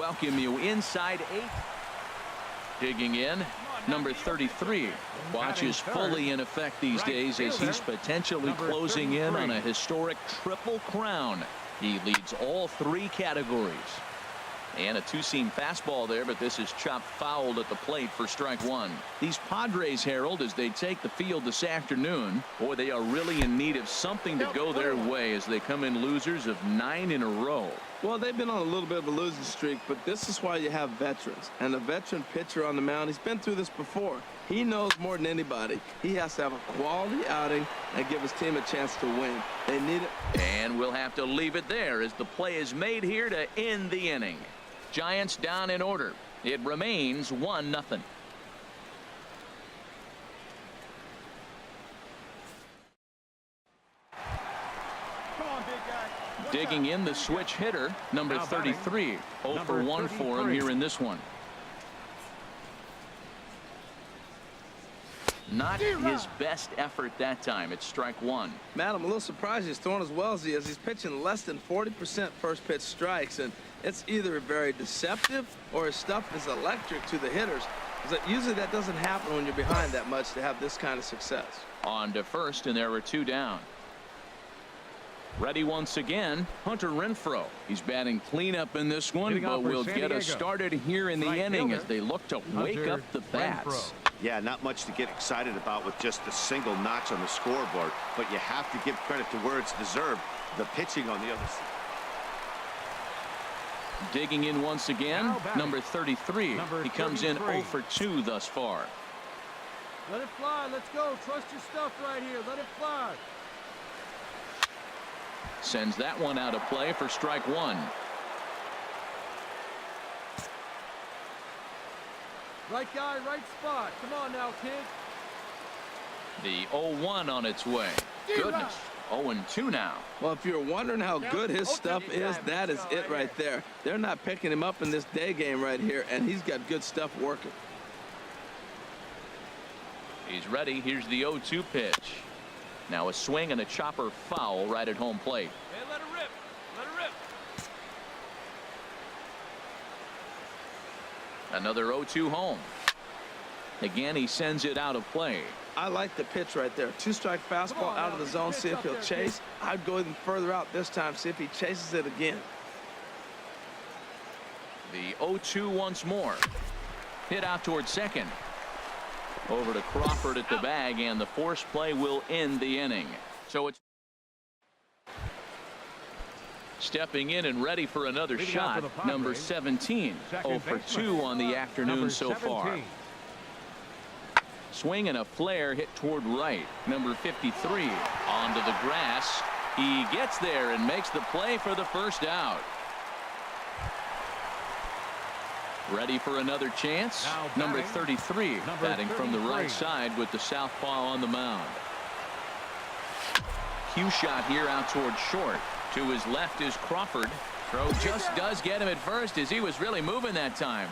welcome you inside 8. Digging in, number 33. Watch is fully in effect these days as he's potentially closing in on a historic triple crown. He leads all 3 categories. And a two-seam fastball there, but this is chopped fouled at the plate for strike 1. These Padres, Harold, as they take the field this afternoon, boy, they are really in need of something to go their way as they come in losers of 9 in a row. Well, they've been on a little bit of a losing streak, but this is why you have veterans. And a veteran pitcher on the mound, he's been through this before. He knows more than anybody. He has to have a quality outing and give his team a chance to win. They need it. And we'll have to leave it there as the play is made here to end the inning. Giants down in order. It remains 1-0. Digging in the switch hitter, number 33. 0 for 1 for him here in this one. Not his best effort that time. It's strike 1. Matt, I'm a little surprised he's throwing as well as he is. He's pitching less than 40% first pitch strikes, and it's either very deceptive or his stuff is electric to the hitters. Usually that doesn't happen when you're behind that much to have this kind of success. On to first, and there were 2 down. Ready once again, Hunter Renfroe. He's batting cleanup in this one, but will get us started here in the inning as they look to wake up the bats. Yeah, not much to get excited about with just a single notch on the scoreboard, but you have to give credit to where it's deserved. The pitching on the other side. Digging in once again, number 33. He comes in 0 for 2 thus far. Let it fly. Let's go. Trust your stuff right here. Let it fly. Sends that one out of play for strike 1. Right guy, right spot. Come on now, kid. The 0-1 on its way. Goodness. 0-2 now. Well, if you're wondering how good his stuff is, that is it right there. They're not picking him up in this day game right here, and he's got good stuff working. He's ready. Here's the 0-2 pitch. Now a swing and a chopper foul right at home plate. Hey, let it rip. Let it rip. Another 0-2 home. Again, he sends it out of play. I like the pitch right there. 2-strike fastball out of the zone. See if he'll chase. I'd go even further out this time. See if he chases it again. The 0-2 once more. Hit out towards second. Over to Crawford at the bag, and the force play will end the inning. So it's stepping in and ready for another shot. Number 17. 0 for 2 on the afternoon so far. Swing and a flare hit toward right. Number 53 onto the grass. He gets there and makes the play for the first out. Ready for another chance. Number 33 batting from the right side with the southpaw on the mound. Cue shot here out towards short. To his left is Crawford. Throw just does get him at first as he was really moving that time.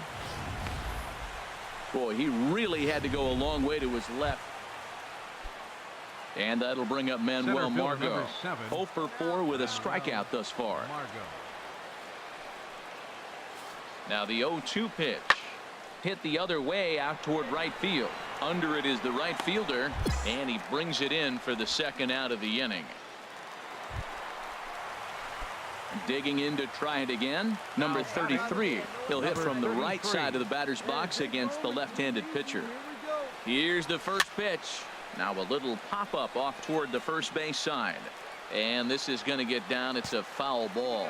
Boy, he really had to go a long way to his left. And that'll bring up Manuel Margot. 0 for 4 with a strikeout thus far. Now the 0-2 pitch. Hit the other way out toward right field. Under it is the right fielder, and he brings it in for the second out of the inning. Digging in to try it again. Number 33. He'll hit from the right side of the batter's box against the left-handed pitcher. Here's the first pitch. Now a little pop-up off toward the first base side. And this is going to get down. It's a foul ball.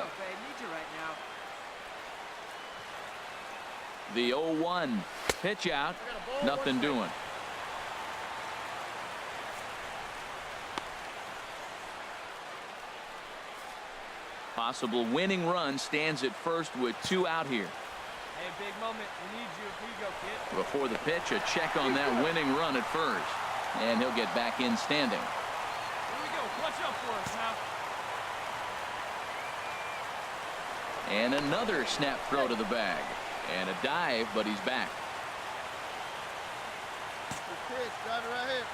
The 0-1 pitch out. Nothing doing. Possible winning run stands at first with 2 out here. Hey, big moment. We need you. Here you go, kid. Before the pitch, a check on that winning run at first. And he'll get back in standing. Here we go. Clutch up for us now. And another snap throw to the bag. And a dive, but he's back. Good pitch. Drive it right here.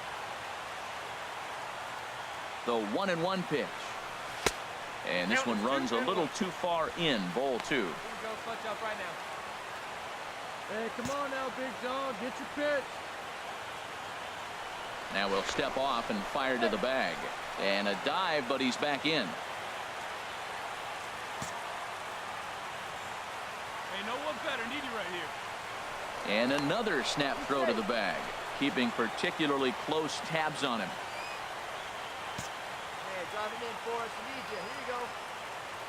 The 1-1 pitch. And this one runs a little too far in. Ball 2. Here we go. Clutch up right now. Hey, come on now, big dog. Get your pitch. Now we'll step off and fire to the bag. And a dive, but he's back in. Hey, no one better. Need you right here. And another snap throw to the bag, keeping particularly close tabs on him. Hey, drive it in for us. We need you. Here you go.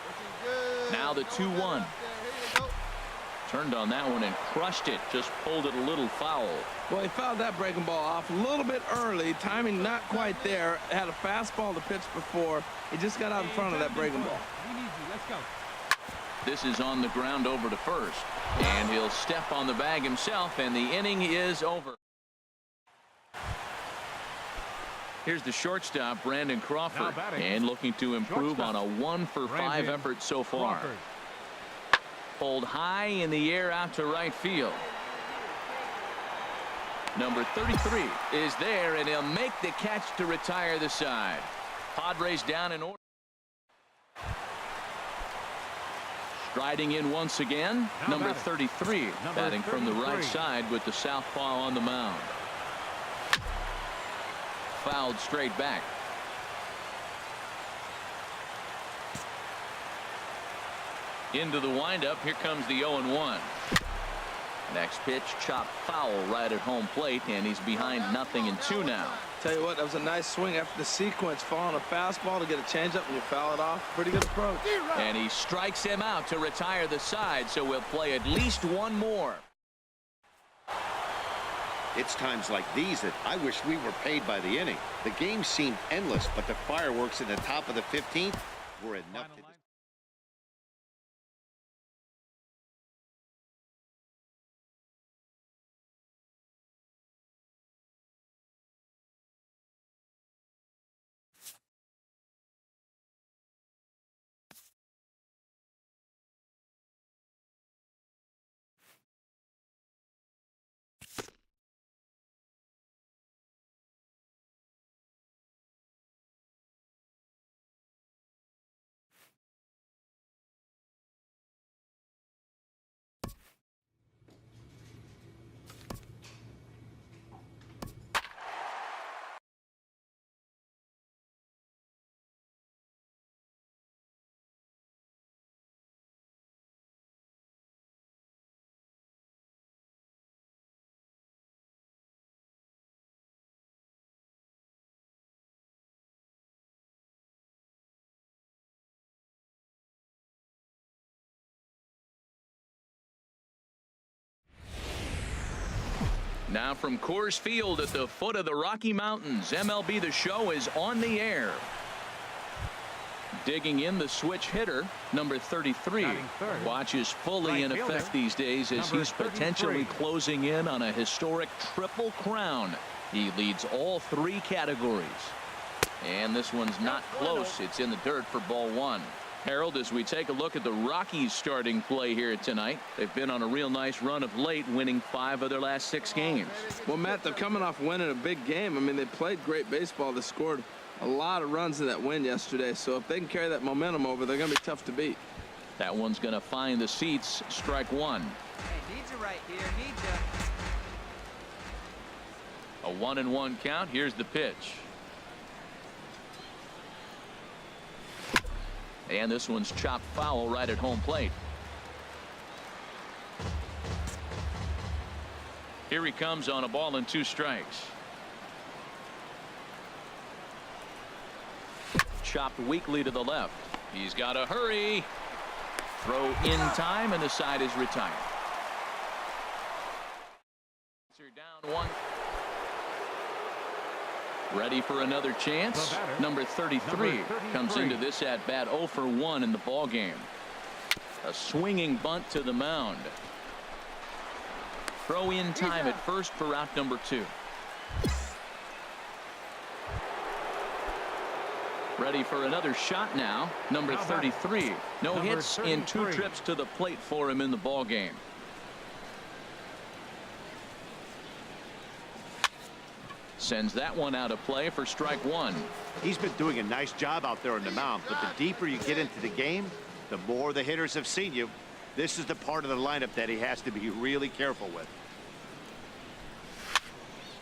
Looking good. Now the 2-1. Here you go. Turned on that one and crushed it. Just pulled it a little foul. Well, he fouled that breaking ball off a little bit early. Timing not quite there. Had a fastball to pitch before. He just got out in front of that breaking ball. We need you. Let's go. This is on the ground over to first. And he'll step on the bag himself, and the inning is over. Here's the shortstop, Brandon Crawford, and looking to improve on a 1-for-5 effort so far. Pulled high in the air out to right field. Number 33 is there, and he'll make the catch to retire the side. Padres down in order. Striding in once again, number 33, batting from the right side with the southpaw on the mound. Fouled straight back. Into the windup. Here comes the 0-1. Next pitch, chopped foul right at home plate, and he's behind 0-2 now. Tell you what, that was a nice swing after the sequence, following a fastball to get a changeup and you foul it off. Pretty good approach. And he strikes him out to retire the side, so we'll play at least one more. It's times like these that I wish we were paid by the inning. The game seemed endless, but the fireworks in the top of the 15th were enough to... Now from Coors Field at the foot of the Rocky Mountains, MLB The Show is on the air. Digging in the switch hitter, number 33, watches fully in effect these days as he's potentially closing in on a historic triple crown. He leads all three categories. And this one's not close. It's in the dirt for ball one. Harold, as we take a look at the Rockies starting play here tonight, they've been on a real nice run of late, winning 5 of their last 6 games. Well, Matt, they're coming off winning a big game. I mean, they played great baseball. They scored a lot of runs in that win yesterday. So if they can carry that momentum over, they're going to be tough to beat. That one's going to find the seats. Strike one. Hey, need you right here. Need you. A 1-1 count. Here's the pitch. And this one's chopped foul right at home plate. Here he comes on a ball and 2 strikes. Chopped weakly to the left. He's got to hurry. Throw in time, and the side is retired. Down 1. Ready for another chance. Number 33 comes into this at bat 0 for 1 in the ball game. A swinging bunt to the mound. Throw in time at first for out number 2. Ready for another shot now. Number 33. No hits in 2 trips to the plate for him in the ball game. Sends that one out of play for strike 1. He's been doing a nice job out there on the mound, but the deeper you get into the game, the more the hitters have seen you. This is the part of the lineup that he has to be really careful with.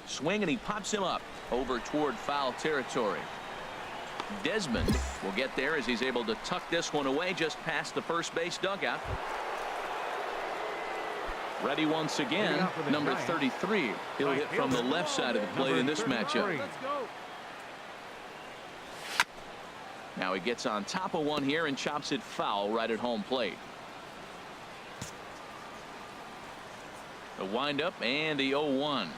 Swing, and he pops him up over toward foul territory. Desmond will get there as he's able to tuck this one away just past the first base dugout. Ready once again, number 33. He'll hit from the left side of the plate in this matchup. Now he gets on top of one here and chops it foul right at home plate. The windup and the 0-1.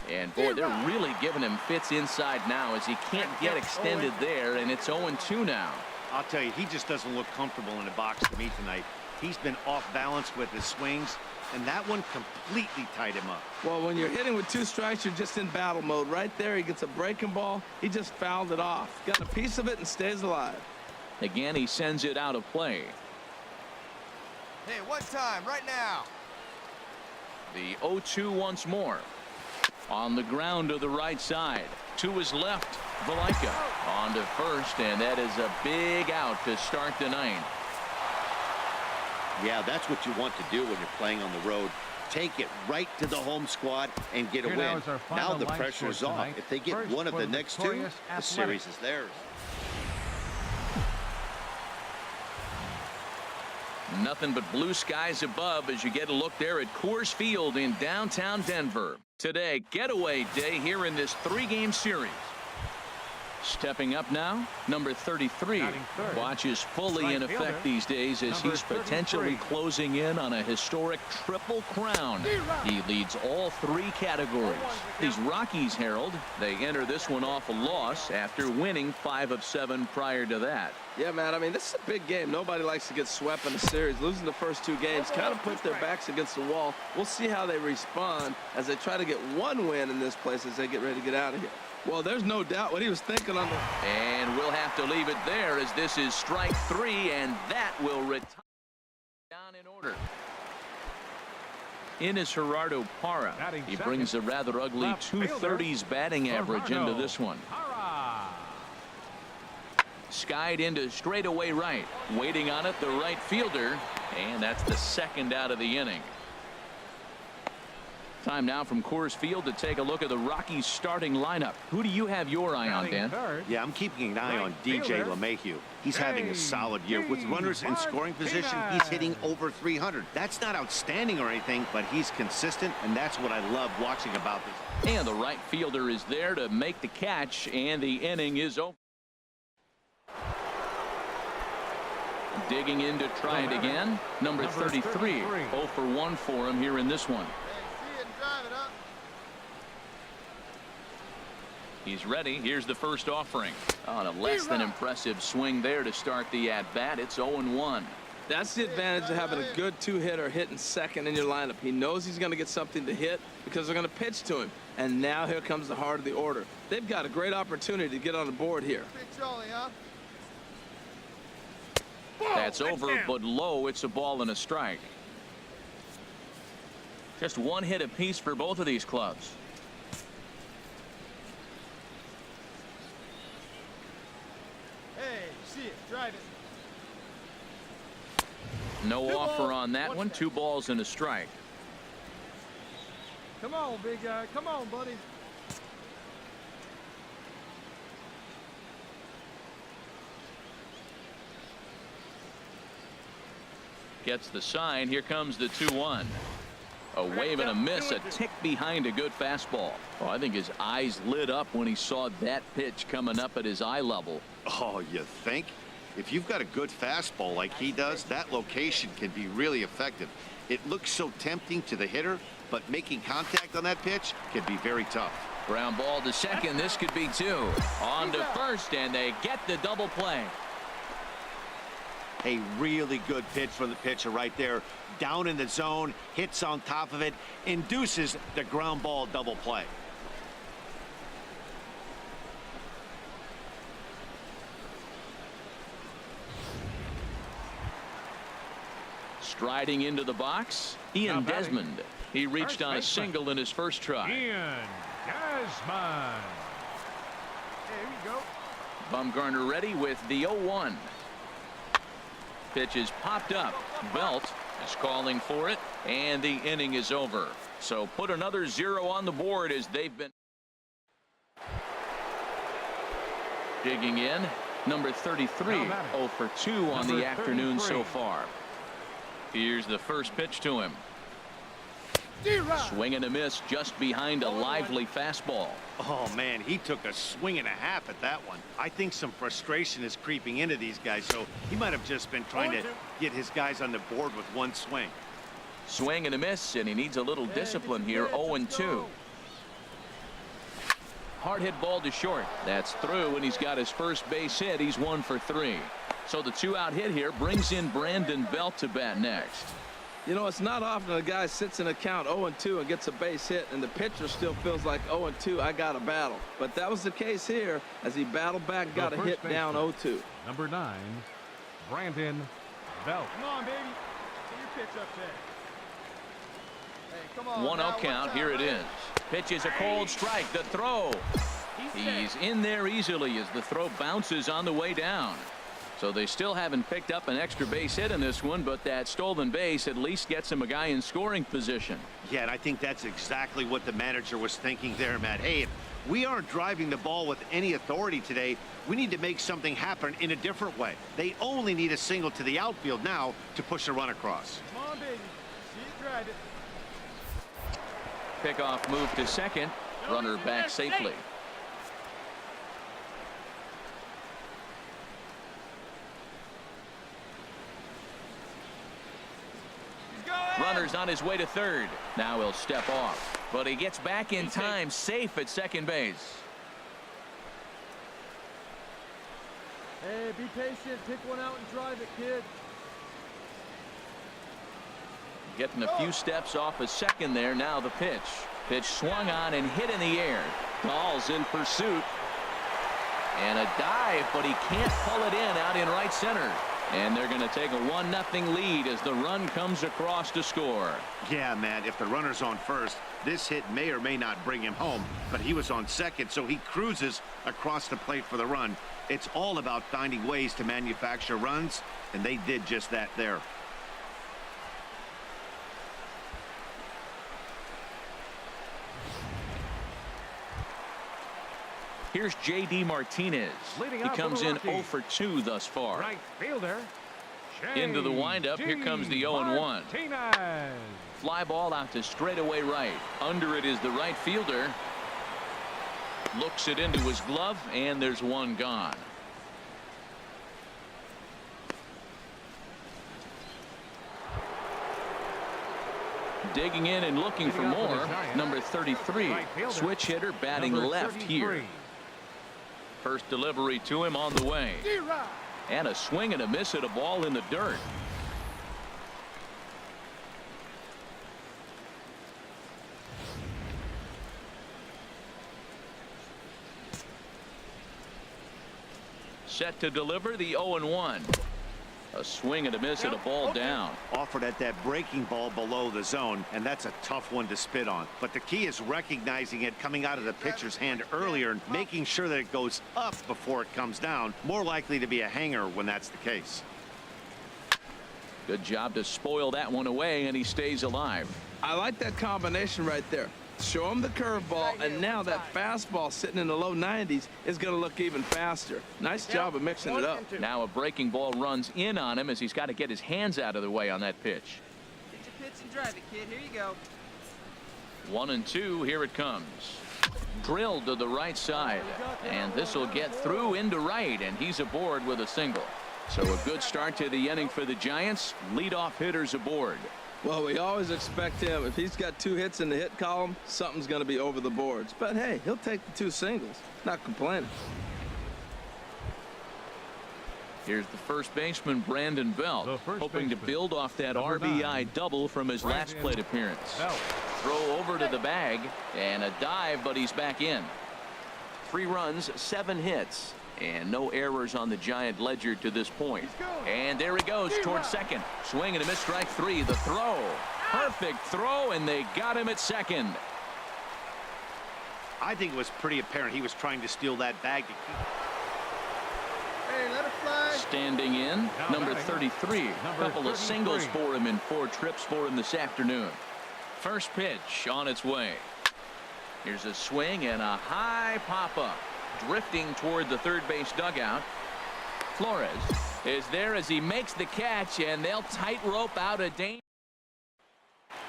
And boy, they're really giving him fits inside now as he can't get extended there, and it's 0-2 now. I'll tell you, he just doesn't look comfortable in the box to me tonight. He's been off balance with his swings, and that one completely tied him up. Well, when you're hitting with 2 strikes, you're just in battle mode. Right there, he gets a breaking ball. He just fouled it off. Got a piece of it and stays alive. Again, he sends it out of play. Hey, one time, right now. The 0-2 once more. On the ground to the right side. To his left, Valaika on to first, and that is a big out to start the 9th. Yeah, that's what you want to do when you're playing on the road. Take it right to the home squad and get a win. Now the pressure is off. If they get one of the next 2, the series is theirs. Nothing but blue skies above as you get a look there at Coors Field in downtown Denver. Today, getaway day here in this 3-game series. Stepping up now, number 33 watches fully in effect these days as he's potentially closing in on a historic triple crown. He leads all 3 categories. These Rockies, Harold, they enter this one off a loss after winning 5 of 7 prior to that. Yeah, man, I mean, this is a big game. Nobody likes to get swept in a series. Losing the first 2 games kind of put their backs against the wall. We'll see how they respond as they try to get 1 win in this place as they get ready to get out of here. Well, there's no doubt what he was thinking on the... And we'll have to leave it there as this is strike 3, and that will retire down in order. In is Gerardo Parra. He brings a rather ugly 230s batting average into this one. Skied into straightaway right. Waiting on it, the right fielder. And that's the 2nd out of the inning. Time now from Coors Field to take a look at the Rockies starting lineup. Who do you have your eye on, Dan? Yeah, I'm keeping an eye on DJ LeMahieu. He's having a solid year. With runners in scoring position, he's hitting over 300. That's not outstanding or anything, but he's consistent, and that's what I love watching about this. And the right fielder is there to make the catch, and the inning is over. Digging in to try it again. Number 33. 0 for 1 for him here in this one. He's ready. Here's the first offering. On a less than impressive swing there to start the at-bat. It's 0-1. That's the advantage of having a good 2-hitter hitting second in your lineup. He knows he's going to get something to hit because they're going to pitch to him. And now here comes the heart of the order. They've got a great opportunity to get on the board here. That's over, but low. It's a ball and a strike. Just 1 hit apiece for both of these clubs. Drive it. No offer on that one. 2 balls and a strike. Come on, big guy. Come on, buddy. Gets the sign. Here comes the 2-1. A wave and a miss, a tick behind a good fastball. Oh, I think his eyes lit up when he saw that pitch coming up at his eye level. Oh, you think? If you've got a good fastball like he does, that location can be really effective. It looks so tempting to the hitter, but making contact on that pitch can be very tough. Ground ball to second. This could be 2. On to first, and they get the double play. A really good pitch from the pitcher right there. Down in the zone, hits on top of it, induces the ground ball double play. Striding into the box, Ian Desmond. He reached on a single in his first try. Ian Desmond. There you go. Bumgarner ready with the 0-1. Pitch is popped up. Belt is calling for it, and the inning is over. So put another 0 on the board as they've been digging in. Number 33, 0 for 2 on the afternoon so far. Here's the first pitch to him. Swing and a miss just behind a lively fastball. Oh, man, he took a swing and a half at that one. I think some frustration is creeping into these guys, so he might have just been trying to get his guys on the board with one swing. Swing and a miss, and he needs a little discipline here. 0-2. Hard hit ball to short. That's through, and he's got his first base hit. He's 1 for 3. So the 2-out hit here brings in Brandon Belt to bat next. You know, it's not often a guy sits in a count 0-2 and gets a base hit, and the pitcher still feels like 0-2, I got to battle. But that was the case here as he battled back, got a hit down 0-2. Number 9, Brandon Belt. Come on, baby. Get your pitch up there. Hey, come on. 1-0 count. Here it is. Pitch is a cold strike. The throw. He's in there easily as the throw bounces on the way down. So they still haven't picked up an extra base hit in this one, but that stolen base at least gets him a guy in scoring position. Yeah, and I think that's exactly what the manager was thinking there, Matt. Hey, if we aren't driving the ball with any authority today, we need to make something happen in a different way. They only need a single to the outfield now to push a run across. Come on, baby. See you drive it. Pickoff move to second. Runner back safely. Runner's on his way to third. Now he'll step off, but he gets back in time, safe at second base. Hey, be patient. Pick one out and drive it, kid. Getting a few steps off a second there. Now the pitch. Pitch swung on and hit in the air. Ball's in pursuit. And a dive, but he can't pull it in out in right center. And they're going to take a 1-0 lead as the run comes across to score. Yeah, man, if the runner's on first, this hit may or may not bring him home, but he was on second, so he cruises across the plate for the run. It's all about finding ways to manufacture runs, and they did just that there. Here's J.D. Martinez. He comes in 0 for 2 thus far. Right fielder. Into the windup. Here comes the 0-1. Fly ball out to straightaway right. Under it is the right fielder. Looks it into his glove, and there's one gone. Digging in and looking for more. Number 33. Switch hitter batting left here. First delivery to him on the way. And a swing and a miss at a ball in the dirt. Set to deliver the 0-1. A swing and a miss at a ball down. Offered at that breaking ball below the zone, and that's a tough one to spit on. But the key is recognizing it coming out of the pitcher's hand earlier and making sure that it goes up before it comes down. More likely to be a hanger when that's the case. Good job to spoil that one away, and he stays alive. I like that combination right there. Show him the curveball, and now that fastball sitting in the low 90s is going to look even faster. Nice job of mixing it up. Now a breaking ball runs in on him as he's got to get his hands out of the way on that pitch. Get your pitch and drive it, kid. Here you go. 1-2. Here it comes. Drilled to the right side, and this will get through into right, and he's aboard with a single. So a good start to the inning for the Giants. Leadoff hitters aboard. Well, we always expect him. If he's got 2 hits in the hit column, something's going to be over the boards. But hey, he'll take the 2 singles. Not complaining. Here's the first baseman, Brandon Belt, hoping to build off that RBI double from his last plate appearance. Throw over to the bag, and a dive, but he's back in. 3 runs, 7 hits. And no errors on the Giant ledger to this point. And there he goes towards second. Swing and a miss, strike 3. The throw. Perfect throw, and they got him at second. I think it was pretty apparent he was trying to steal that bag to keep. Hey, let it fly. Standing in, number 33. Couple of 33. singles for him in 4 trips for him this afternoon. First pitch on its way. Here's a swing and a high pop-up. Drifting toward the third base dugout. Flores is there as he makes the catch, and they'll tightrope out a danger.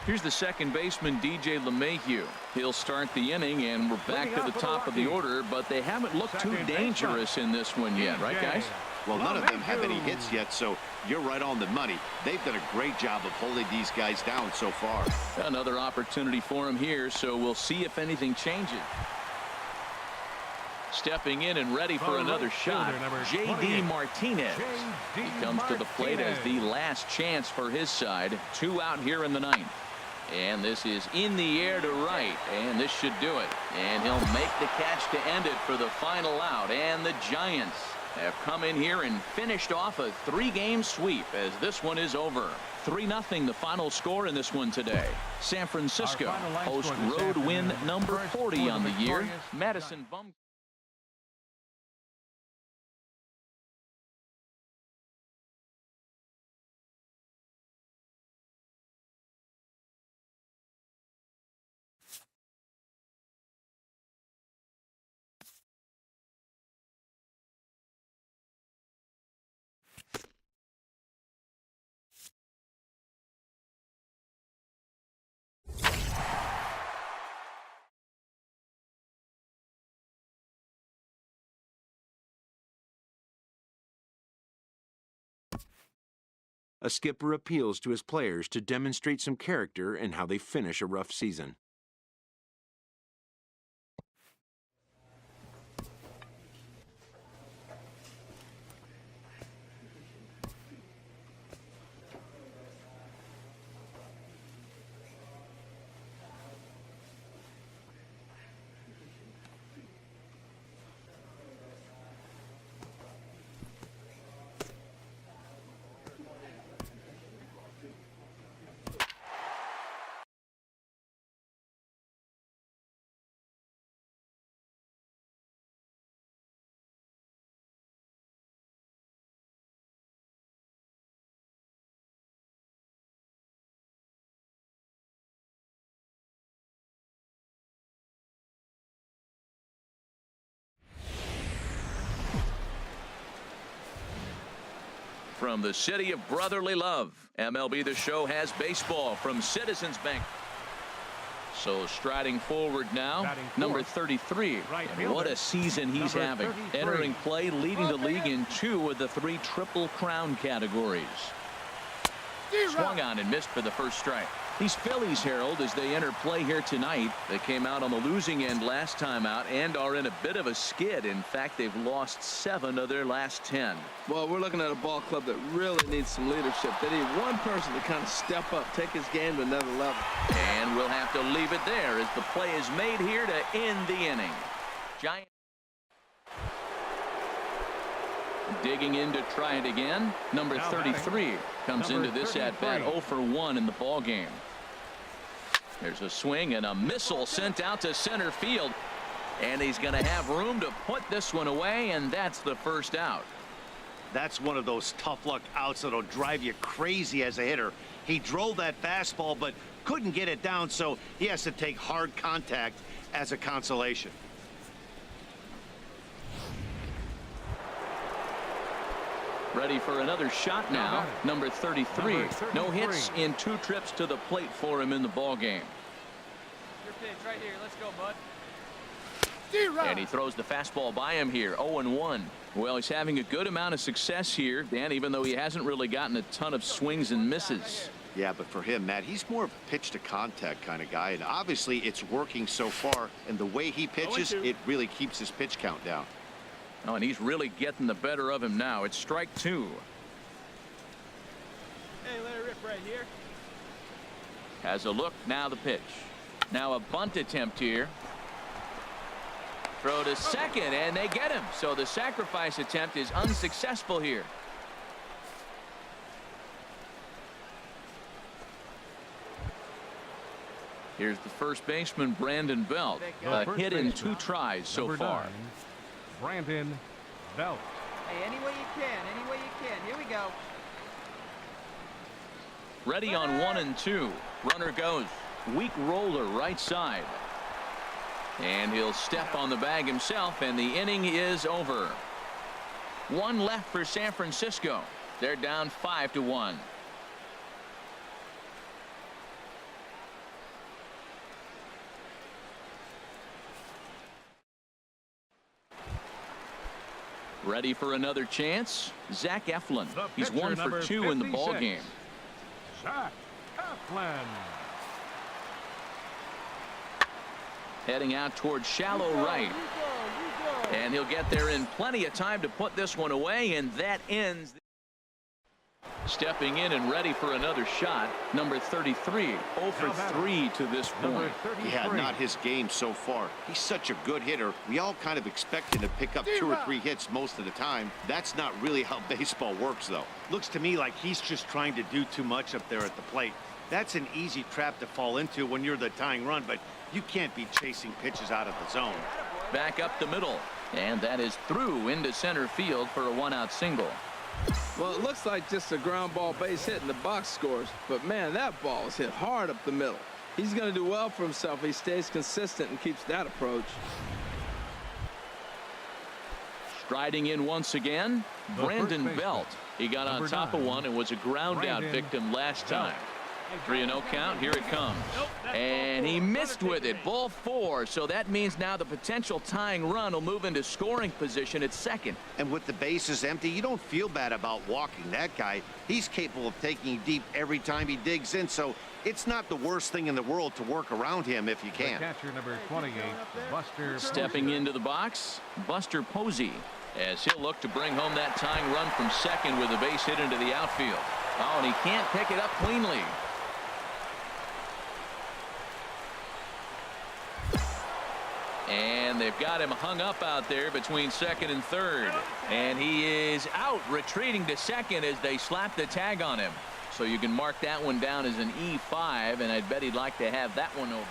Here's the second baseman, DJ LeMahieu. He'll start the inning, and we're back to the top of the order, but they haven't looked too dangerous in this one yet, right, guys? Well, none of them have any hits yet, so you're right on the money. They've done a great job of holding these guys down so far. Another opportunity for him here, so we'll see if anything changes. Stepping in and ready for another shot, J.D. Martinez. He comes to the plate as the last chance for his side. 2 out here in the 9th. And this is in the air to right, and this should do it. And he'll make the catch to end it for the final out. And the Giants have come in here and finished off a 3-game sweep as this one is over. 3-0 the final score in this one today. San Francisco host road win number 40 on the year. Madison Bum. A skipper appeals to his players to demonstrate some character in how they finish a rough season. From the city of brotherly love, MLB The Show has baseball from Citizens Bank. So striding forward now, number 33. And what a season he's having. Entering play, leading the league in 2 of the 3 Triple Crown categories. Swung on and missed for the first strike. These Phillies, Harold, as they enter play here tonight, they came out on the losing end last time out and are in a bit of a skid. In fact, they've lost 7 of their last 10. Well, we're looking at a ball club that really needs some leadership. They need one person to kind of step up, take his game to another level. And we'll have to leave it there as the play is made here to end the inning. Giants digging in to try it again. Number 33 comes into this at-bat 0 for 1 in the ball game. There's a swing and a missile sent out to center field. And he's going to have room to put this one away, and that's the first out. That's one of those tough luck outs that'll drive you crazy as a hitter. He drove that fastball but couldn't get it down, so he has to take hard contact as a consolation. Ready for another shot now. Number 33. No hits in 2 trips to the plate for him in the ball game. Your pitch right here. Let's go, bud. And he throws the fastball by him here. 0-1. Well, he's having a good amount of success here, Dan, even though he hasn't really gotten a ton of swings and misses. Yeah, but for him, Matt, he's more of a pitch to contact kind of guy, and obviously it's working so far, and the way he pitches, it really keeps his pitch count down. Oh, and he's really getting the better of him now. It's strike 2. Hey, let it rip right here. Has a look. Now the pitch. Now a bunt attempt here. Throw to second, and they get him. So the sacrifice attempt is unsuccessful here. Here's the first baseman, Brandon Belt. A hit in 2 tries so far. 9, Brandon Belt. Hey, any way you can, any way you can. Here we go. Ready on 1 and 2. Runner goes. Weak roller right side. And he'll step on the bag himself, and the inning is over. One left for San Francisco. They're down 5-1. Ready for another chance? Zach Eflin. He's 1 for 2 in the ball game. Zach Eflin. Heading out towards shallow right. And he'll get there in plenty of time to put this one away, and that ends. Stepping in and ready for another shot, number 33. 0 for 3 to this point. Yeah, not his game so far. He's such a good hitter. We all kind of expect him to pick up 2 or 3 hits most of the time. That's not really how baseball works, though. Looks to me like he's just trying to do too much up there at the plate. That's an easy trap to fall into when you're the tying run, but you can't be chasing pitches out of the zone. Back up the middle, and that is through into center field for a 1-out single. Well, it looks like just a ground ball base hit in the box scores, but man, that ball is hit hard up the middle. He's going to do well for himself if he stays consistent and keeps that approach. Striding in once again, Brandon Belt. He got on top of one and was a ground out victim last time. 3-0 count. Here it comes. And he missed with it. Ball 4. So that means now the potential tying run will move into scoring position at second. And with the bases empty, you don't feel bad about walking that guy. He's capable of taking you deep every time he digs in. So it's not the worst thing in the world to work around him if you can. Catcher number 28, Buster. Stepping into the box, Buster Posey, as he'll look to bring home that tying run from second with a base hit into the outfield. Oh, and he can't pick it up cleanly. And they've got him hung up out there between second and third. And he is out, retreating to second as they slap the tag on him. So you can mark that one down as an E5, and I'd bet he'd like to have that one over.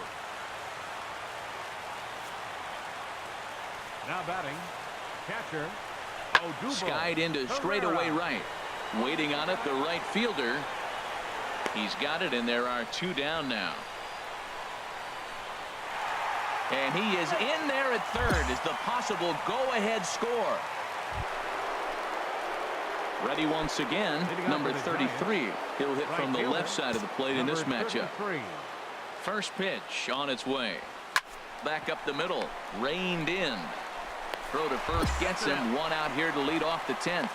Now batting, catcher Odubel. Skied into straightaway right. Waiting on it, the right fielder. He's got it, and there are 2 down now. And he is in there at third as the possible go-ahead score. Ready once again, number 33. He'll hit from the left side of the plate in this matchup. First pitch on its way. Back up the middle, reined in. Throw to first gets him. 1 out here to lead off the 10th.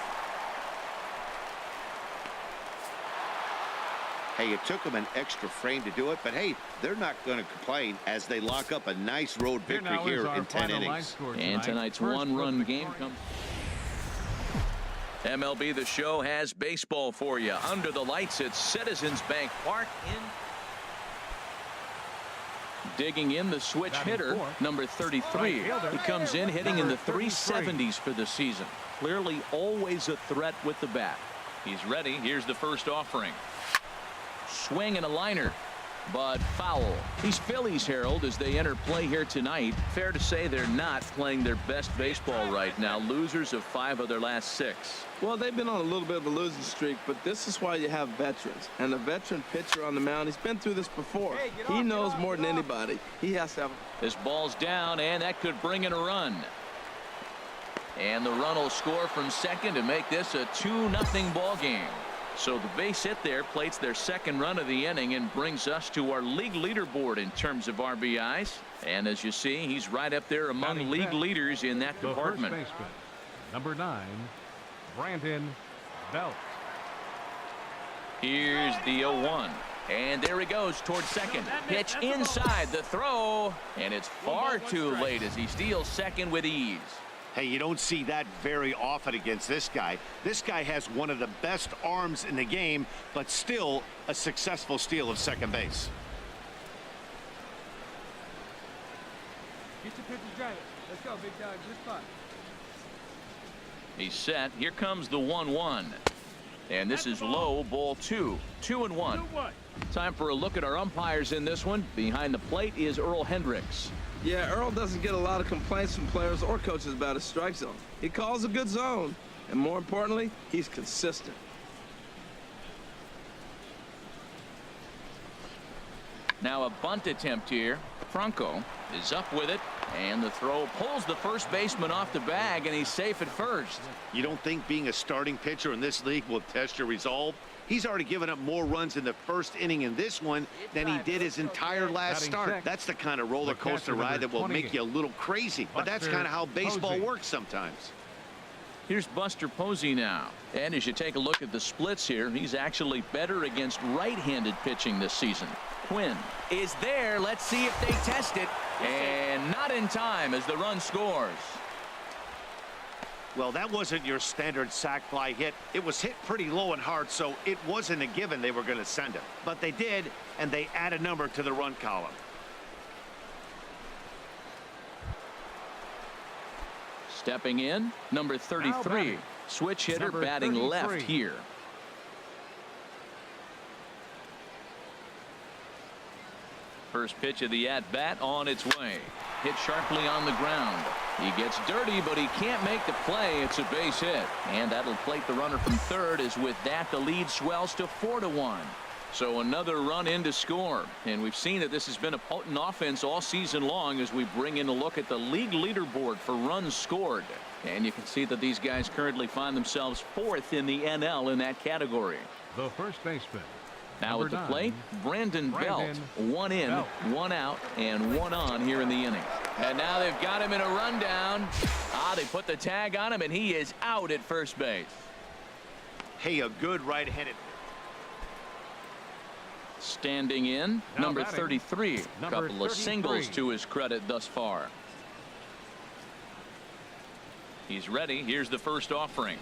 Hey, it took them an extra frame to do it, but hey, they're not going to complain as they lock up a nice road victory here in 10 innings. And tonight's 1-run game comes. MLB The Show has baseball for you. Under the lights at Citizens Bank Park in. Digging in the switch hitter, number 33. He comes in hitting in the 370s for the season. Clearly always a threat with the bat. He's ready. Here's the first offering. Swing and a liner, but foul. These Phillies, Harold, as they enter play here tonight, fair to say they're not playing their best baseball right now. Losers of 5 of their last 6. Well, they've been on a little bit of a losing streak, but this is why you have veterans. And a veteran pitcher on the mound, he's been through this before. He knows more than anybody. He has to have. This ball's down, and that could bring in a run. And the run will score from second to make this a 2-0 ball game. So the base hit there plates their second run of the inning and brings us to our league leaderboard in terms of RBIs. And as you see, he's right up there among league leaders in that department. First baseman, number 9, Brandon Belt. Here's the 0-1. And there he goes towards second. Pitch inside the throw. And it's far too late as he steals second with ease. Hey, you don't see that very often against this guy. This guy has one of the best arms in the game, but still a successful steal of second base. Get your pitch and drive it. Let's go, big dog. Good spot. He's set. Here comes the 1-1. And this is low, ball 2. 2-1. Time for a look at our umpires in this one. Behind the plate is Earl Hendricks. Yeah, Earl doesn't get a lot of complaints from players or coaches about his strike zone. He calls a good zone. And more importantly, he's consistent. Now a bunt attempt here. Franco is up with it, and the throw pulls the first baseman off the bag, and he's safe at first. You don't think being a starting pitcher in this league will test your resolve? He's already given up more runs in the first inning in this one than he did his entire last start. That's the kind of roller coaster ride that will make you a little crazy. But that's kind of how baseball works sometimes. Here's Buster Posey now. And as you take a look at the splits here, he's actually better against right-handed pitching this season. Quinn is there. Let's see if they test it. And not in time as the run scores. Well, that wasn't your standard sac fly hit. It was hit pretty low and hard, so it wasn't a given they were going to send him. But they did, and they add a number to the run column. Stepping in, number 33. Switch hitter batting left here. First pitch of the at-bat on its way. Hit sharply on the ground. He gets dirty, but he can't make the play. It's a base hit. And that'll plate the runner from third, as with that the lead swells to 4-1. So another run in to score. And we've seen that this has been a potent offense all season long as we bring in a look at the league leaderboard for runs scored. And you can see that these guys currently find themselves fourth in the NL in that category. The first baseman. Now at the plate, Brandon Belt. One in, one out, and one on here in the inning. And now they've got him in a rundown. They put the tag on him, and he is out at first base. Hey, a good right-handed. Standing in, number 33. A couple of singles to his credit thus far. He's ready. Here's the first offering.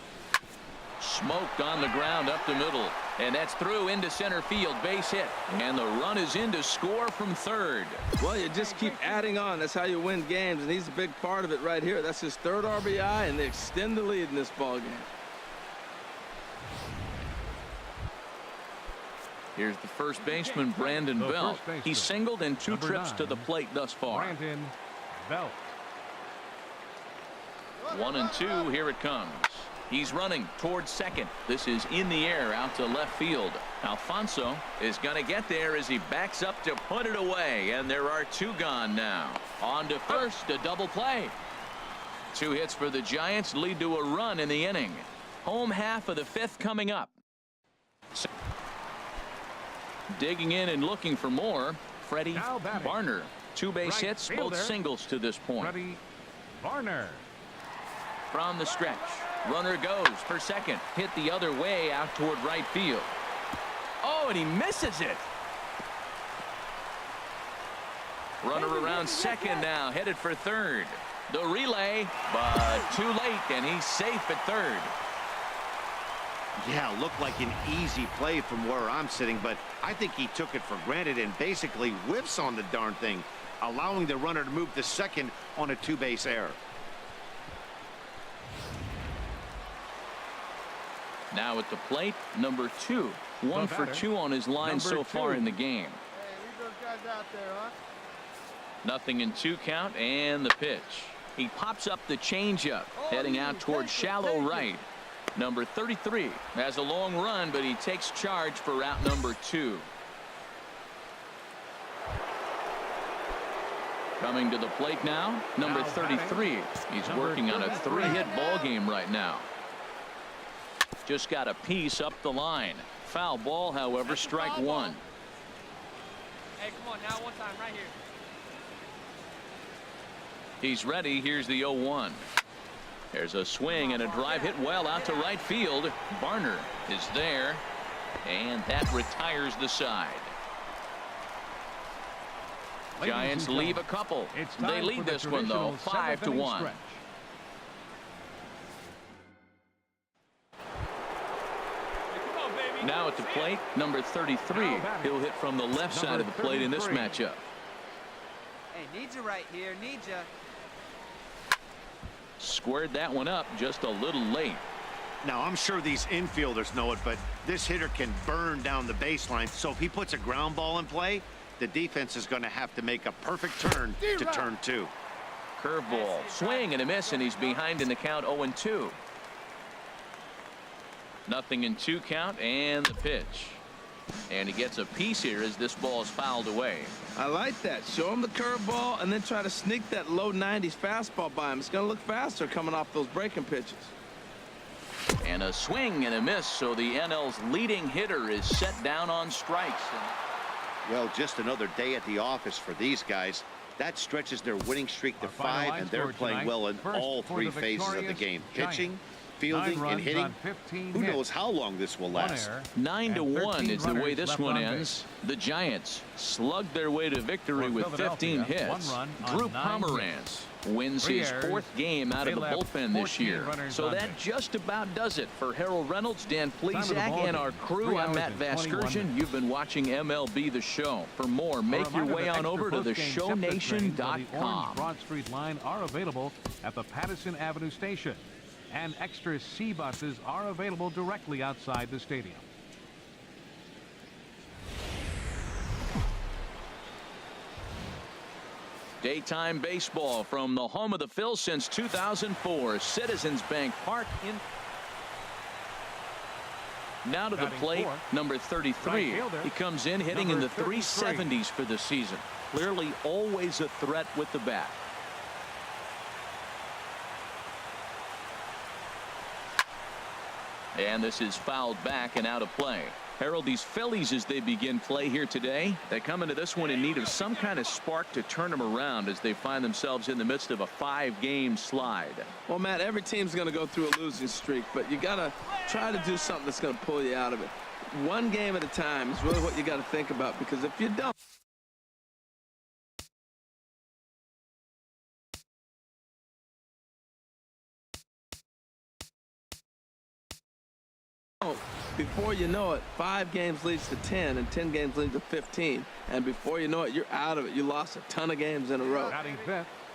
Smoked on the ground up the middle, and that's through into center field. Base hit, and the run is in to score from third. Well, you just keep adding on. That's how you win games, and he's a big part of it right here. That's his third RBI, and they extend the lead in this ball game. Here's the first baseman, Brandon Belt. He's singled in two trips to the plate thus far. Brandon Belt. 1-2. Here it comes. He's running towards second. This is in the air out to left field. Alfonso is going to get there as he backs up to put it away, and there are two gone now. On to first, a double play. Two hits for the Giants lead to a run in the inning. Home half of the fifth coming up. Digging in and looking for more, Freddie Barner. Two base hits, both singles to this point. Freddie Barner. From the stretch, runner goes for second. Hit the other way out toward right field. Oh, and he misses it. Runner around second now, headed for third. The relay, but too late, and he's safe at third. Yeah, looked like an easy play from where I'm sitting, but I think he took it for granted and basically whiffs on the darn thing, allowing the runner to move to second on a two-base error. Now at the plate, number 2. 1 for 2 on his line so far in the game. Hey, leave those guys out there, huh? Nothing in 2 count, and the pitch. He pops up the changeup, heading out towards shallow right. Number 33 has a long run, but he takes charge for route number 2. Coming to the plate now, number 33. He's working on a 3-hit ball game right now. Just got a piece up the line. Foul ball, however, strike one. Hey, come on, now one time right here. He's ready. Here's the 0-1. There's a swing and a drive hit well out to right field. Barner is there, and that retires the side. Giants leave a couple. They lead this one, though, 5-1. Now at the plate, number 33. He'll hit from the left side of the plate in this matchup. Hey, need you right here, need you. Squared that one up just a little late. Now, I'm sure these infielders know it, but this hitter can burn down the baseline. So if he puts a ground ball in play, the defense is going to have to make a perfect turn to turn 2. Curveball, swing and a miss, and he's behind in the count 0-2. 0-2 count and the pitch. And he gets a piece here as this ball is fouled away. I like that. Show him the curveball and then try to sneak that low 90s fastball by him. It's going to look faster coming off those breaking pitches. And a swing and a miss, so the NL's leading hitter is set down on strikes. Well, just another day at the office for these guys. That stretches their winning streak to 5, and they're playing well in all 3 phases of the game. Pitching, fielding, and hitting. Who knows how long this will last? 9-1 is the way this one ends. The Giants slugged their way to victory with 15 hits. Drew Pomeranz wins his 4th game out of the bullpen this year. So that just about does it for Harold Reynolds, Dan Plesac, and our crew. I'm Matt Vasgersian. You've been watching MLB The Show. For more, make your way on over to theshownation.com. Broad Street line are available at the Patterson Avenue station, and extra C buses are available directly outside the stadium. Daytime baseball from the home of the Phils since 2004, Citizens Bank Park. Now to the plate, number 33. He comes in hitting in the 370s for the season. Clearly always a threat with the bat. And this is fouled back and out of play. Harold, these Phillies, as they begin play here today, they come into this one in need of some kind of spark to turn them around as they find themselves in the midst of a 5-game slide. Well, Matt, every team's going to go through a losing streak, but you got to try to do something that's going to pull you out of it. One game at a time is really what you got to think about, because if you don't, before you know it, 5 games leads to 10, and 10 games leads to 15. And before you know it, you're out of it. You lost a ton of games in a row.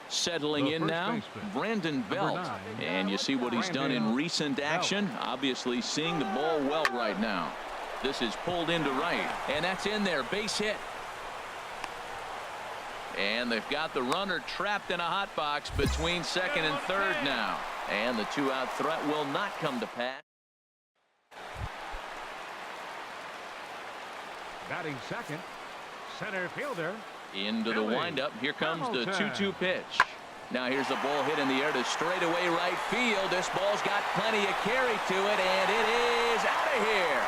Settling in now, Brandon Belt. And you see what he's done in recent action. Obviously seeing the ball well right now. This is pulled into right, and that's in there. Base hit. And they've got the runner trapped in a hot box between second and third now. And the 2-out threat will not come to pass. Batting second, center fielder. Into the windup. Here comes the 2-2 pitch. Now here's the ball hit in the air to straightaway right field. This ball's got plenty of carry to it, and it is out of here.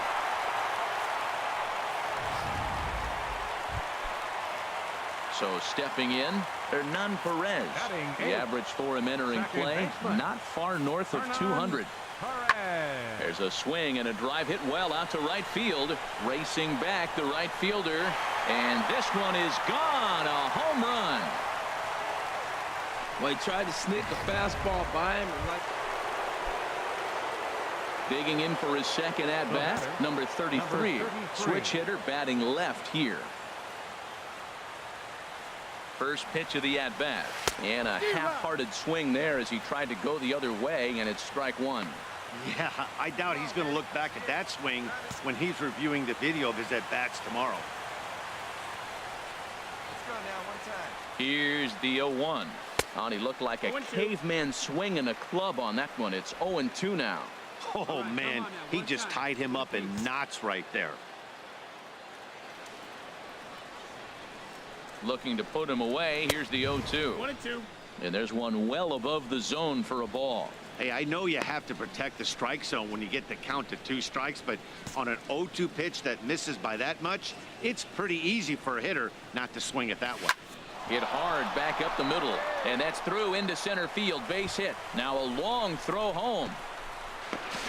So stepping in, m.perry. The average for him entering play, not far north of 200. There's a swing and a drive hit well out to right field. Racing back the right fielder, and this one is gone. A home run. Well, he tried to sneak the fastball by him. Digging in for his second at bat, number 33. Switch hitter batting left here. First pitch of the at bat, and a half-hearted swing there as he tried to go the other way, and it's strike 1. Yeah, I doubt he's going to look back at that swing when he's reviewing the video of his at-bats tomorrow. Let's go now, one time. Here's the 0-1. Oh, he looked like a caveman swinging a club on that one. It's 0-2 now. Oh, man, he just tied him up in knots right there. Looking to put him away. Here's the 0-2. 1-2. And there's one well above the zone for a ball. Hey, I know you have to protect the strike zone when you get the count to 2 strikes, but on an 0-2 pitch that misses by that much, it's pretty easy for a hitter not to swing at that one. Hit hard back up the middle, and that's through into center field. Base hit. Now a long throw home.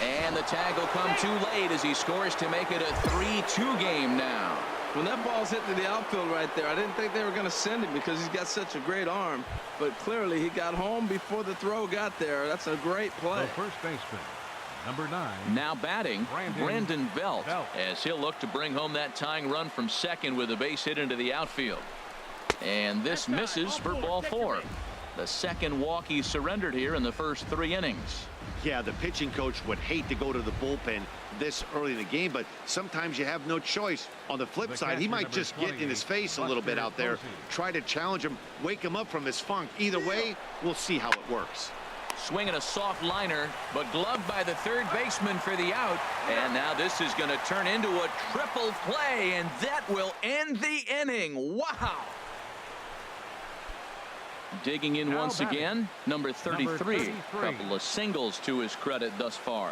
And the tag will come too late as he scores to make it a 3-2 game now. When that ball's hit to the outfield right there, I didn't think they were going to send him because he's got such a great arm. But clearly he got home before the throw got there. That's a great play. The first baseman, number 9. Now batting, Brandon Belt, as he'll look to bring home that tying run from second with a base hit into the outfield. And this misses for ball 4. The second walk he surrendered here in the first 3 innings. Yeah, the pitching coach would hate to go to the bullpen this early in the game, but sometimes you have no choice. On the flip side, he might just get in his face a little bit out there, try to challenge him, wake him up from his funk. Either way, we'll see how it works. Swinging a soft liner, but gloved by the third baseman for the out. And now this is going to turn into a triple play, and that will end the inning. Wow. Digging in once again, number 33. Couple of singles to his credit thus far.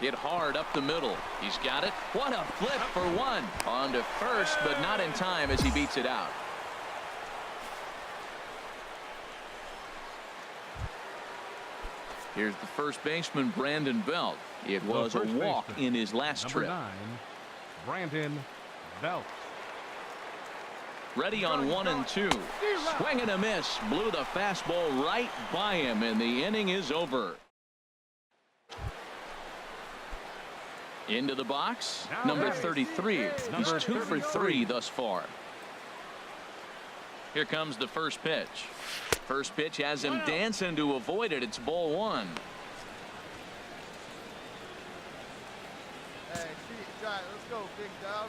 Hit hard up the middle. He's got it. What a flip for one. On to first, but not in time as he beats it out. Here's the first baseman, Brandon Belt. It was a walk in his last trip. Number 9, Brandon Belt. Ready on 1 and 2. Swing and a miss. Blew the fastball right by him, and the inning is over. Into the box, number 33. He's 2 for 3 thus far. Here comes the first pitch. First pitch has him dancing to avoid it. It's ball 1. Hey, let's go, big dog.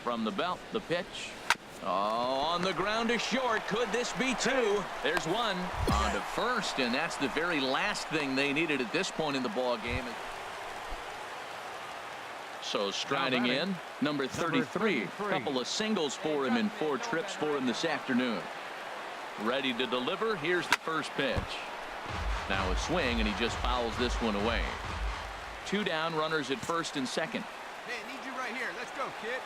From the belt, the pitch. Oh, on the ground to short. Could this be 2? There's 1. On to first, and that's the very last thing they needed at this point in the ball game. So striding in, number 33. Couple of singles for him and 4 trips for him this afternoon. Ready to deliver. Here's the first pitch. Now a swing, and he just fouls this one away. 2 down, runners at first and second. Hey, need you right here. Let's go, kid.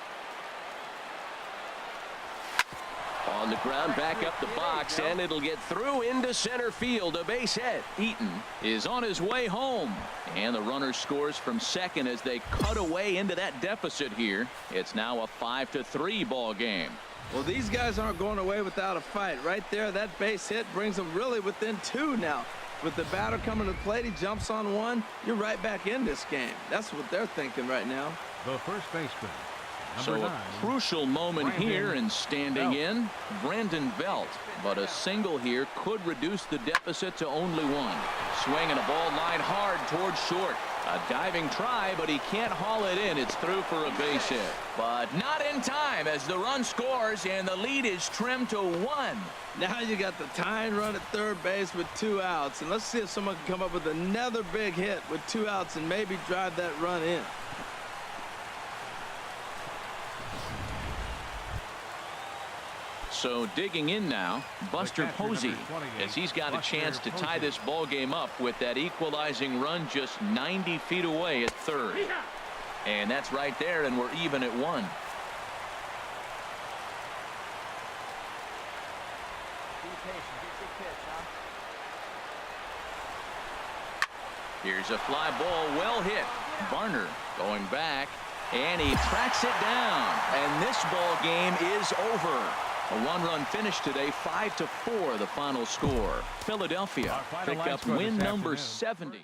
On the ground, back up the box, and it'll get through into center field. A base hit. Eaton is on his way home, and the runner scores from second as they cut away into that deficit here. It's now a 5-3 ball game. Well, these guys aren't going away without a fight. Right there, that base hit brings them really within 2 now. With the batter coming to the plate, he jumps on 1. You're right back in this game. That's what they're thinking right now. The first baseman. So a crucial moment here, and standing in, Brandon Belt. But a single here could reduce the deficit to only 1. Swinging a ball line hard towards short. A diving try, but he can't haul it in. It's through for a base hit. But not in time as the run scores, and the lead is trimmed to 1. Now you got the tying run at third base with 2 outs. And let's see if someone can come up with another big hit with 2 outs and maybe drive that run in. So digging in now, Buster Posey, as he's got a chance to tie this ball game up with that equalizing run just 90 feet away at third. And that's right there, and we're even at 1. Be patient. Get your pitch, huh? Here's a fly ball, well hit. Varner going back, and he tracks it down. And this ball game is over. A 1-run finish today, 5-4 the final score. Philadelphia pick up win number 70.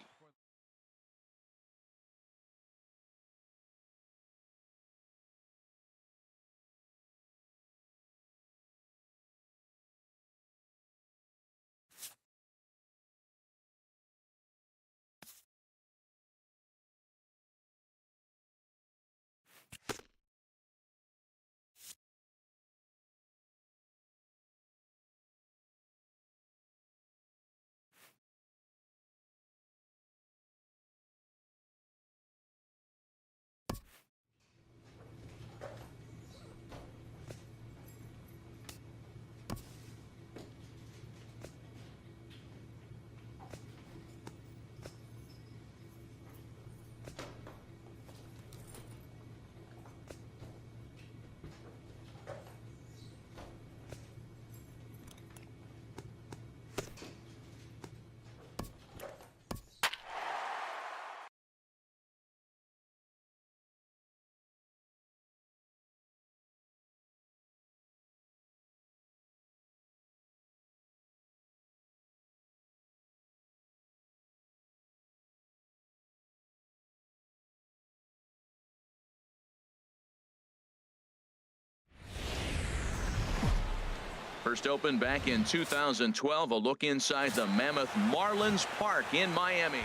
First opened back in 2012. A look inside the Mammoth Marlins Park in Miami.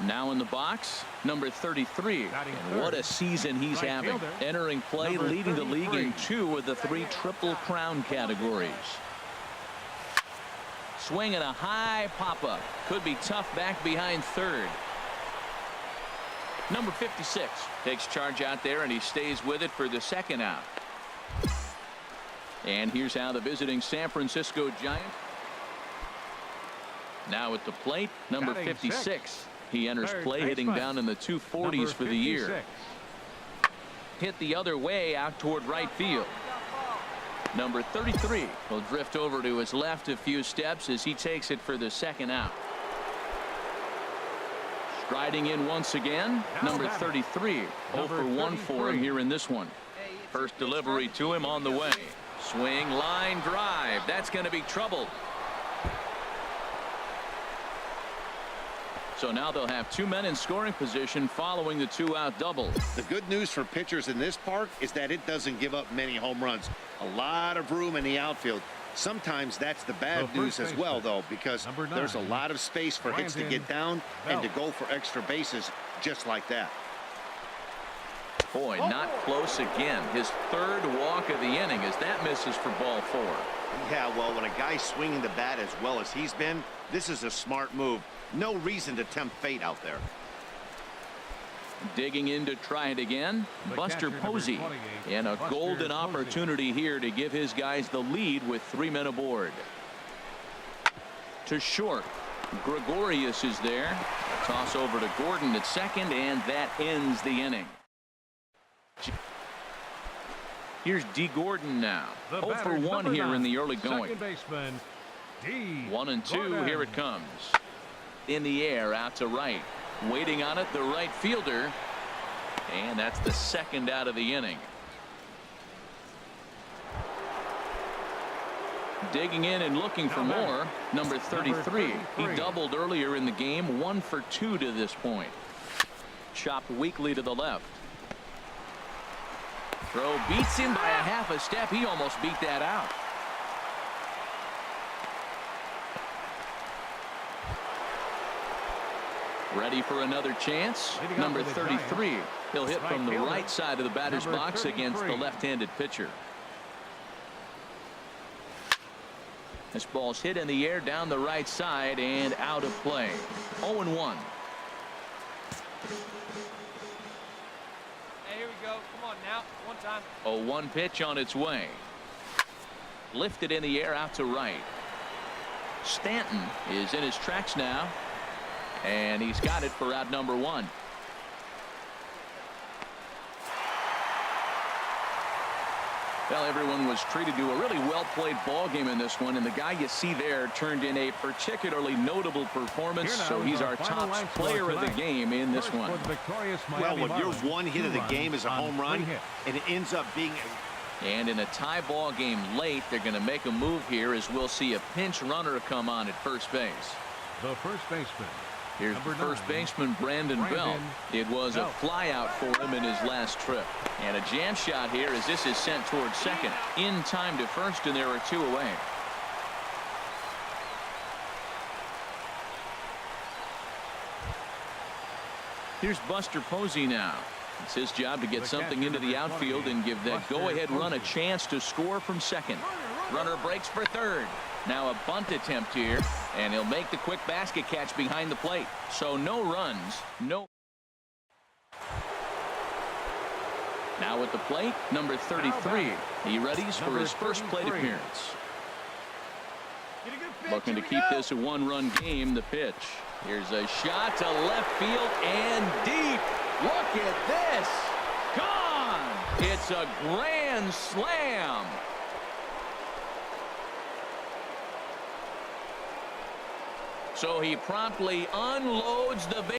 Now in the box, number 33. And what a season he's having. Entering play, leading the league in 2 of the 3 Triple Crown categories. Swing and a high pop-up. Could be tough back behind third. Number 56 takes charge out there, and he stays with it for the second out. And here's how the visiting San Francisco Giants. Now at the plate, number 56. He enters play hitting down in the 240s for the year. Hit the other way out toward right field. Number 33 will drift over to his left a few steps as he takes it for the second out. Striding in once again, number 33. 0 for 1 for him here in this one. First delivery to him on the way. Swing, line drive. That's going to be trouble. So now they'll have 2 men in scoring position following the 2-out double. The good news for pitchers in this park is that it doesn't give up many home runs. A lot of room in the outfield. Sometimes that's the bad news as well, though, because there's a lot of space for hits to get down and to go for extra bases just like that. Boy, not close again. His 3rd walk of the inning as that misses for ball 4. Yeah, well, when a guy's swinging the bat as well as he's been, this is a smart move. No reason to tempt fate out there. Digging in to try it again, Buster Posey. And a golden opportunity here to give his guys the lead with 3 men aboard. To short. Gregorius is there. A toss over to Gordon at second, and that ends the inning. Here's D. Gordon now. 0 for 1 here in the early going. 1 and 2. Here it comes. In the air, out to right. Waiting on it, the right fielder. And that's the 2nd out of the inning. Digging in and looking for more, number 33. He doubled earlier in the game. 1 for 2 to this point. Chopped weakly to the left. Throw beats him by a half a step. He almost beat that out. Ready for another chance. Number 33. He'll hit from the right side of the batter's box against the left-handed pitcher. This ball's hit in the air down the right side and out of play. 0-1. Hey, here we go. Come on now. One time. 0-1 pitch on its way. Lifted in the air out to right. Stanton is in his tracks now. And he's got it for out number 1. Well, everyone was treated to a really well-played ball game in this one, and the guy you see there turned in a particularly notable performance, so he's our top player of the game in this one. Well, when your one hit of the game is a home run, and it ends up being And in a tie ball game late, they're going to make a move here as we'll see a pinch runner come on at first base. The first baseman. Here's the first baseman, Brandon Belt. It was a flyout for him in his last trip. And a jam shot here as this is sent towards second. In time to first, and there are 2 away. Here's Buster Posey now. It's his job to get something into the outfield and give that go-ahead run a chance to score from second. Runner breaks for third. Now a bunt attempt here, and he'll make the quick basket catch behind the plate. So no runs, no. Now at the plate, number 33. He readies for his first plate appearance. Looking to keep this a 1-run game. The pitch. Here's a shot to left field and deep. Look at this. Gone. It's a grand slam. So he promptly unloads the